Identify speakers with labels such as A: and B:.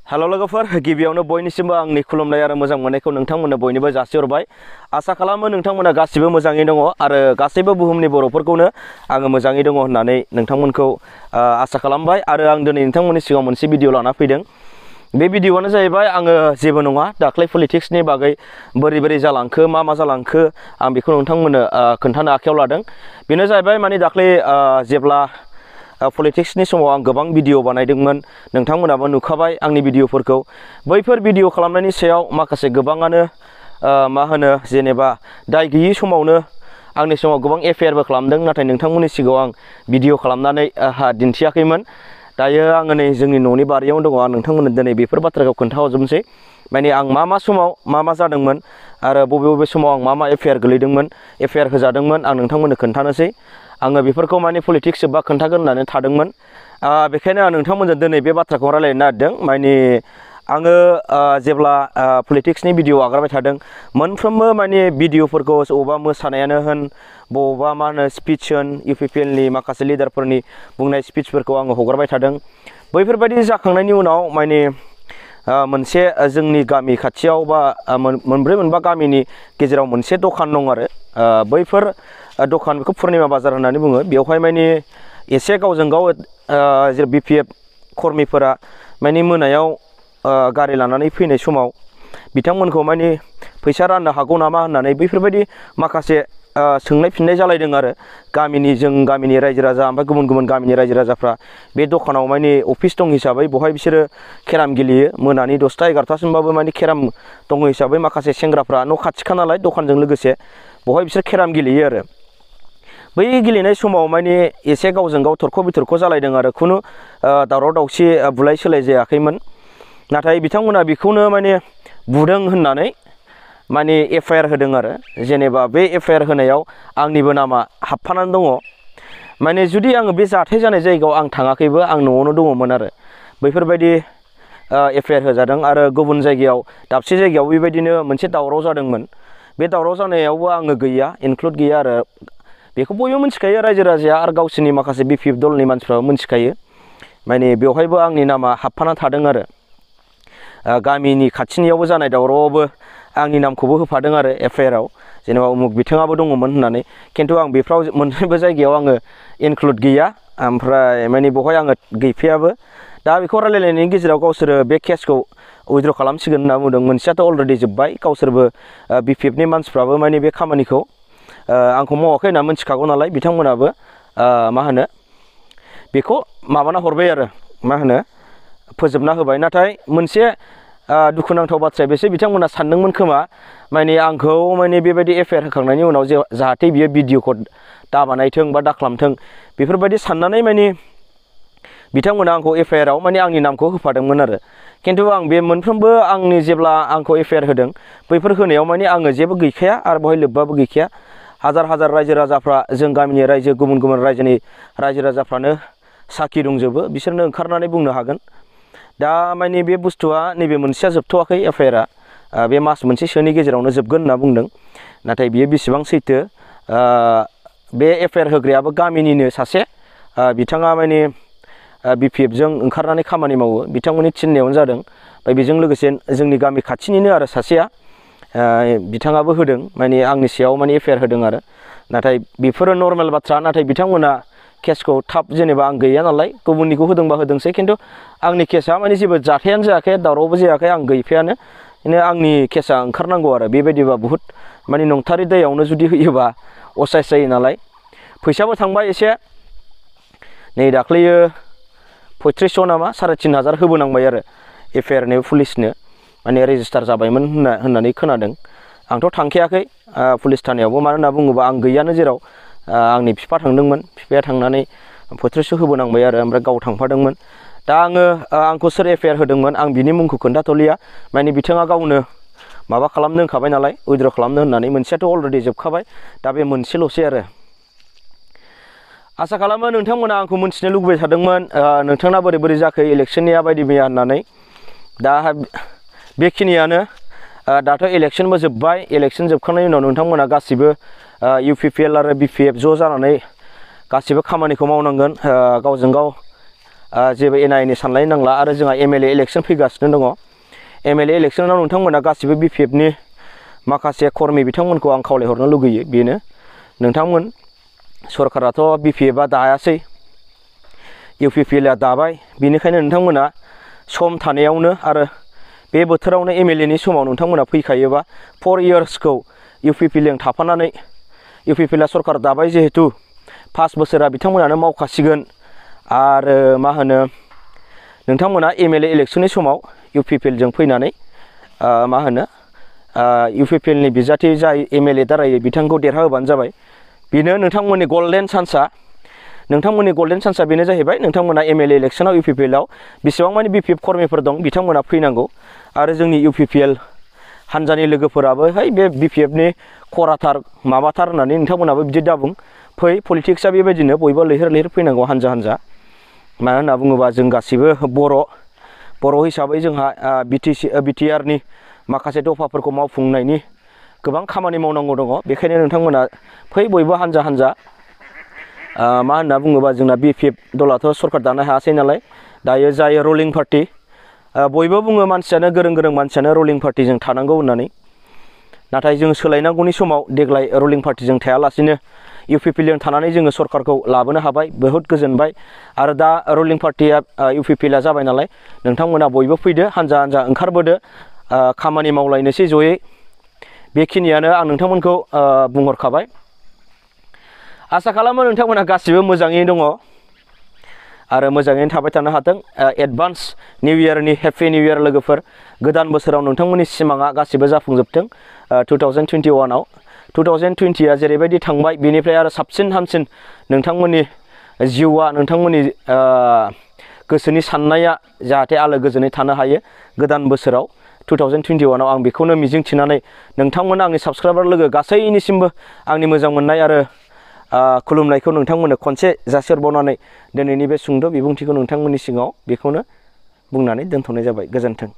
A: Hello लोगोफोर गिबियावनो बयनिसिमबो आंनि खुलुमनाय आरो मोजां मोननायखौ नोंथांमोननो बयनिबो जासिहरबाय। आसा खालामो नोंथांमोना गासिबो मोजाङै दङ आरो गासैबो बुहुमनि बर'फोरखौनो आङो मोजाङै दङ होननानै नोंथांमोनखौ आसा खालामबाय आरो आं दिनै नोंथांमोननि सिगाङाव मोनसे भिडिअ लाना फैदों। बे भिडिअआनो जाहैबाय आङो जेबो नङा दाख्लै पलिटिक्सनि बागै बोरै बोरै जालांखो मा जालांखो आं बेखौ नोंथांमोननो खोन्थानो आखायाव लादों। बेनो जाहैबाय माने दाख्लै जेब्ला पलिटिक्सनि समाव आं गोबां भिडिअ बानायदोंमोन, नोंथांमोनाबो नुखाबाय आंनि भिडिअफोरखौ। बैफोर भिडिअ खालामनायनि सायाव माखासे गोबाङानो जेनेबा दाय गैयि समावनो आंनि समाव गोबां एफआइआरबो खालामदों, नाथाय नोंथांमोननि सिगाङाव आं भिडिअ खालामनानै दिन्थियाखैमोन। दायो आङो नै जोंनि न'नि बारियावनो दङ। आं नोंथांमोननो दिनै बेफोर बाथ्राखौ खोन्थाहरजोबनोसै। माने आं मा समाव मा जादोंमोन आरो बबे समाव आं मा एफआइआर गोलैदोंमोन, एफआइआर होजादोंमोन, आं नोंथांमोननो खोन्थानोसै। आङो बेफोरखौ माने पलिटिक्स जोब्बा खोन्थागोन होननानै थादोंमोन। बेखायनो आं नोंथांमोनजों दिनै बे बाथ्राखौ रायलायनो नागिरदों। माने आङो जेब्ला पलिटिक्सनि भिडिअ आगारबाय थादों, मोनफ्रोमबो माने भिडिअफोरखौ बबावबा मोसानायानो होन, बबावबा स्पिच होन, इउपिपिएलनि माखासे लिडारफोरनि बुंनाय स्पिचफोरखौ आङो हगारबाय थादों। बैफोरबायदि जाखांनायनि उनाव माने मोनसे जोंनि गामि खाथियाव बा मोनब्रै मोनबा गामिनि गेजेराव मोनसे दखान दं आरो बैफोर दखान, बेखौ पुर्निमा बाजार होननानै बुङो। बेवहाय माने एसे गावजों गाव जे बिपिएफ कर्मिफोरा माने मोनायाव गारि लानानै फैनाय समाव बिथांमोनखौ माने फैसा राननो हागौ नामा होननानै बैफोरबायदि माखासे सोंनाय फिननाय जालायदों आरो जों गामिनि रायजो राजा ओमफ्राय गुबुन गामिनि रायजो राजाफ्रा बे दखानाव माने अफिस दं हिसाबै बेवहाय बिसोरो केराम गेलेयो। मोनानि 10टा 11टासिमबाबो माने केराम दङ हिसाबै माखासे सेंग्राफ्रा न' खाथिखा नालाय दखानजों लोगोसे बेवहाय बिसोर केराम गेलेयो आरो बै गेलेनाय समाव माने एसे गावजों गाव थरख' बिथरख' जालायदों आरो खुनु दावराव दावसि बुलाय सोलाय जायाखैमोन। नाथाय बिथांमोना बेखौनो माने बुदों होननानै माने एफआइआर होदों आरो जेनेबा बे एफआइआर होनायाव आंनिबो नामा हाबफानानै दङ। माने जुदि आङो बे जाथाय जानाय जायगायाव आं थाङाखैबो, आं न'आवनो दङमोन आरो बैफोरबायदि एफआइआर होजादों। आरो गुबुन जायगायाव दाबसे जायगायाव बेबायदिनो मोनसे दावराव जादोंमोन। बे दावराव जानायावबो आङो गैया, इनक्लुड गैया आरो बेखौ बयबो मिथिखायो रायजो राजाया आरो गावसोरनि माखासे बिपिएफ दलनि मानसिफ्राबो मिथिखायो। माने बेवहायबो आंनि नामा हाबफाना थादों आरो गामिनि खाथिनियावबो जानाय दावरावआवबो आंनि नामखौबो होफादों आरो एफआइआराव, जेनेबा उमुक बिथाङाबो दङमोन होननानै। खिन्थु आं बेफ्राव मोनफ्रोमबो जायगायाव आङो इनक्लुड गैया, ओमफ्राय माने बेवहाय आङो गैफायाबो। दा बेखौ रायलायनायनि गेजेराव गावसोरो बे केसखौ उइद्र' खालामसिगोन होनना बुंदों। मोनसेयाथ' अलरेडि जोब्बाय, गावसोरबो बिपिएफनि मानसिफ्राबो माने बे खामानिखौ आंखौ मावाखै होनना मिथिखागौ नालाय बिथांमोनाबो बेखौ माबाना हरबाय आरो फोजोबना होबाय। नाथाय मोनसे दुखुनांथाव बाथ्राया बेसो, बिथांमोना सानदोंमोन खोमा माने आंखौ माने बेबायदि एफआइआर होखांनायनि उनाव जाहाथे बियो भिडिअखौ दा बानायथों बा दा खालामथों बेफोरबायदि साननानै माने बिथांमोना आंखौ एफआइआराव माने आंनि नामखौ होफादोंमोन आरो। खिन्थु आं बे मोनफ्रोमबो आंनि जेब्ला आंखौ एफआइआर होदों बैफोर होनायाव माने आङो जेबो गैखाया आरो बेवहाय लोब्बाबो गैखाया। हाजार हाजार रायजो राजाफ्रा, जों गामिनि रायजो, गुबुन गुबुन रायजोनि रायजो राजाफ्रानो साखि दंजोबो, बिसोरनो ओंखारनानै बुंनो हागोन। दा माने बे बुस्थुआ नैबे मोनसेया जोबथ'वाखै, एफआइआरा बे मास मोनसेसोनि गेजेरावनो जोबगोन होनना बुंदों। नाथाय बियो बेसेबां सैथो, बे एफआइआर होग्रायाबो गामिनिनो सासे, बिथाङा माने बिपिएफजों ओंखारनानै खामानि मावो, बिथांमोननि थिननायावनो जादों। ओमफ्राय बेजों लोगोसे जोंनि गामि खाथिनिनो आरो सासेया, बिथाङाबो होदों, माने आंनि सायाव माने एफआइआर होदों आरो। नाथाय बेफोरो नर्मेल बाथ्रा। नाथाय बिथांमोना केसखौ थाब, जेनेबा आं गैया नालाय गुबुननिखौ होदोंबा होदोंसै, खिन्थु आंनि केसा माने जेबो जाथायानो जायाखै, दावरावबो जायाखै, आं गैफायानो। बिदिनो आंनि केसा ओंखारनांगौ आरो बेबायदिबा बुहुद माने नंथारै दायावनो जुदि होयोबा असाइस जायो नालाय। फैसाबो थांबाय एसे, नै दाख्लैयो 3500 नामा 3500 होबोनांबाय आरो एफआइआरनो, पुलिसनो माने रेजिस्टार जाबायमोन होननानै खोनादों। आंथ' थांखायाखै पुलिस थानायावबो, मानो होनना बुङोबा आं गैयानो जेराव। आंनि बिफा थांदोंमोन, बिफाया थांनानै 3500 होबोनांबाय आरो, ओमफ्राय गाव थांफादोंमोन। दा आंखौ सोर एफआइआर होदोंमोन आं बिनि मुंखौ खोन्थाथ'लिया, माने बिथाङा गावनो माबा खालामनो होनखाबाय नालाय, उइद्र' खालामनो होननानै। मोनसेयाथ' अलरेडि जोबखाबाय, दा बे मोनसेल'सै आरो। आसा खालामो नोंथांमोना आंखौ मिन्थिनो लुबैबाय थादोंमोन, नोंथांना बोरै बोरै जाखो इलेक्सननिया बायदि मैया होननानै। दा बेखिनियानो। दाथ' इलेक्सनबो जोब्बाय, इलेक्सन जोबखांनायनि उनाव नोंथांमोना गासिबो इउपिपिएल आरो बिपिएफ ज' जानानै गासिबो खामानिखौ मावनांगोन, गावजों गाव जेबो एना एनि सानलायनो नांला आरो जोंहा MLA इलेक्सन फैगासिनो दङ MLA इलेक्सनाव नोंथांमोना गासिबो BPFनि माखासे कर्मि बिथांमोनखौ आं खावलायहरनो लुगैयो बेनो नोंथांमोन सरकाराथ' BPFआ दायासै UPPLआ दाबाय बेनिखायनो नोंथांमोना सम थानायावनो आरो बे बोथोरावनो MLAनि समाव नोंथांमोना फैखायोबा 4 इयार्सखौ UPPLजों थाफानानै UPPLआ सरकार दाबाय जिहेतु 5 बोसोरा बिथांमोनानो मावखासिगोन आरो मा होनो नोंथांमोना MLA इलेक्सननि समाव UPPLजों फैनानै मा होनो UPPLनि बिजाथि जाय MLA दारायै बिथांखौ देरहाहोबानो जाबाय बेनो नोंथांमोननि गोल्डेन चान्सआ बेनो जाहैबाय नोंथांमोना MLA इलेक्सनाव UPPLआव बेसेबां मानि BPF कर्मिफोर दं बिथांमोना फैनांगौ आरो जोंनि UPPL हानजानि लोगोफोराबो है बे BPFनि खराथार माबाथार होननानै नोंथांमोनाबो बिदि दाबुं फै पलिटिक्सआ बेबायदिनो बयबो लैहोर फैनांगौ हानजा मानो होनना बुङोबा जों गासिबो बर' हिसाबै जोंहा BTRनि माखासे दफाफोरखौ मावफुंनायनि गोबां खामानि मावनांगौ दङ बेखायनो नोंथांमोना फै बयबो हानजा मा होनना बुङोबा जोंना BPF दलाथ' सरकार दानो हायासै नालाय दायो जाय रुलिं पार्टि बयबो बुङो मानसियानो गोरों मानसियानो रुलिं पार्टिजों थानांगौ होननानै नाथाय जों सोलायनांगौनि समाव देग्लाय रुलिं पार्टिजों थायालासिनो UPPLजों थानानै जोङो सरकारखौ लाबोनो हाबाय बहुद गोजोनबाय आरो दा रुलिं पार्टिया UPPLआ जाबाय नालाय नोंथांमोना बयबो फैदो हानजा ओंखारबोदो खामानि मावलायनोसै जयै बेखिनियानो आं नोंथांमोनखौ बुंहरखाबाय आसा खालामो नोंथांमोना गासिबो मोजाङैनो दङ आरो मोजाङैनो थाबाय थानो हाथों एडभान्स निउ इयारनि हेपि निउ इयार लोगोफोर गोदान बोसोराव नोंथांमोननि सिमाङा गासिबो जाफुंजोबथों 2021आव 2020आ जेरैबायदि थांबाय बेनिफ्राय आरो साबसिन हामसिन नोंथांमोननि जिउआ नोंथांमोननि गोसोनि साननाया जाहाथे आलो गोजोनै थानो हायो गोदान बोसोराव 2021आव आं बेखौनो मिजिंथिनानै नोंथांमोना आंनि साबस्क्राइबार लोगो गासैनिसिमबो आंनि मोजां मोननाय आरो खुलुमनायखौ नोंथांमोननो खनसे जासिहरबावनानै दिनैनि बे सुंद' बिबुंथिखौ नोंथांमोननि सिगाङाव बेखौनो बुंनानै दोनथ'नाय जाबाय गोजोन्थों।